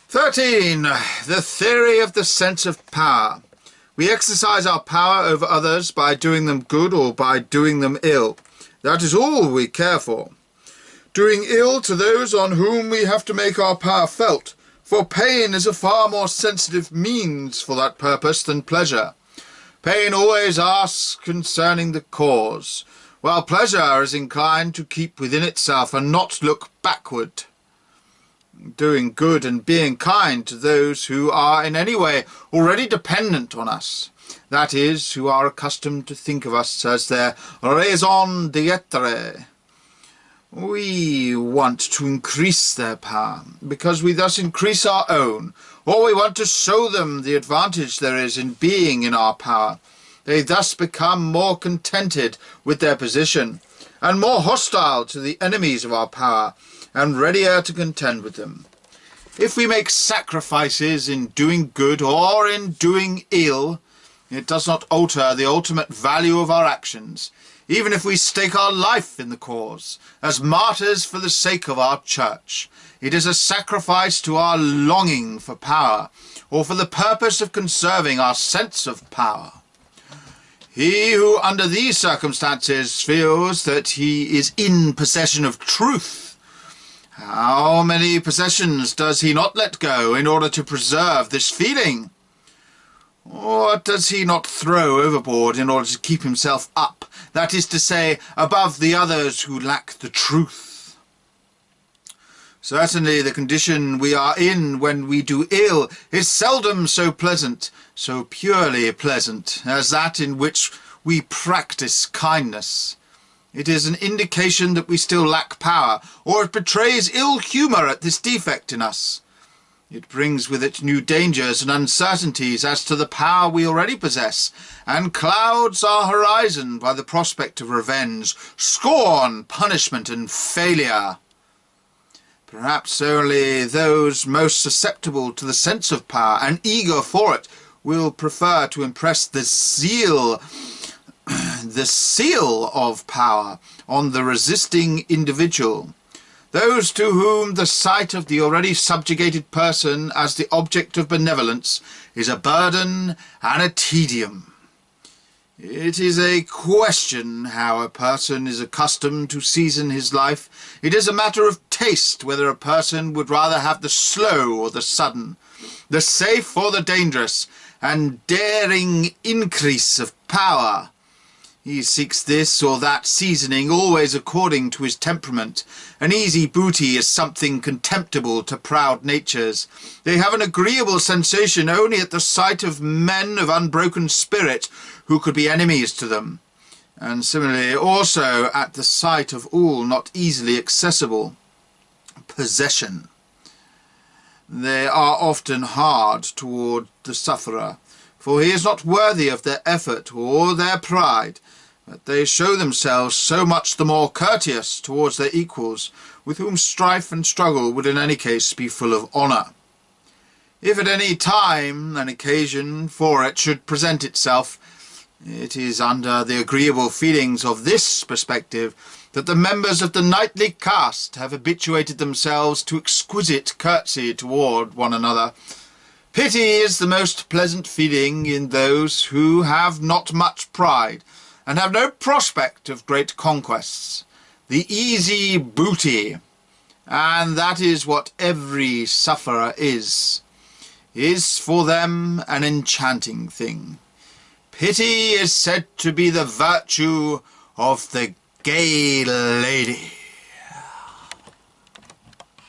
13. The theory of the sense of power. We exercise our power over others by doing them good or by doing them ill. That is all we care for. Doing ill to those on whom we have to make our power felt, for pain is a far more sensitive means for that purpose than pleasure. Pain always asks concerning the cause, while pleasure is inclined to keep within itself and not look backward. Doing good and being kind to those who are in any way already dependent on us, that is, who are accustomed to think of us as their raison d'être. We want to increase their power, because we thus increase our own, or we want to show them the advantage there is in being in our power. They thus become more contented with their position, and more hostile to the enemies of our power, and readier to contend with them. If we make sacrifices in doing good or in doing ill, it does not alter the ultimate value of our actions, even if we stake our life in the cause, as martyrs for the sake of our church. It is a sacrifice to our longing for power, or for the purpose of conserving our sense of power. He who under these circumstances feels that he is in possession of truth, how many possessions does he not let go in order to preserve this feeling? What does he not throw overboard in order to keep himself up, that is to say, above the others who lack the truth? Certainly the condition we are in when we do ill is seldom so pleasant, so purely pleasant, as that in which we practice kindness. It is an indication that we still lack power, or it betrays ill humour at this defect in us. It brings with it new dangers and uncertainties as to the power we already possess, and clouds our horizon by the prospect of revenge, scorn, punishment, and failure. Perhaps only those most susceptible to the sense of power and eager for it will prefer to impress the seal of power on the resisting individual. Those to whom the sight of the already subjugated person as the object of benevolence is a burden and a tedium. It is a question how a person is accustomed to season his life. It is a matter of taste whether a person would rather have the slow or the sudden, the safe or the dangerous, and daring increase of power. He seeks this or that seasoning always according to his temperament. An easy booty is something contemptible to proud natures. They have an agreeable sensation only at the sight of men of unbroken spirit who could be enemies to them, and similarly also at the sight of all not easily accessible possession. They are often hard toward the sufferer, for he is not worthy of their effort or their pride, but they show themselves so much the more courteous towards their equals, with whom strife and struggle would in any case be full of honour. If at any time an occasion for it should present itself, it is under the agreeable feelings of this perspective that the members of the knightly caste have habituated themselves to exquisite courtesy toward one another. Pity is the most pleasant feeling in those who have not much pride, and have no prospect of great conquests. The easy booty, and that is what every sufferer is for them an enchanting thing. Pity is said to be the virtue of the gay lady.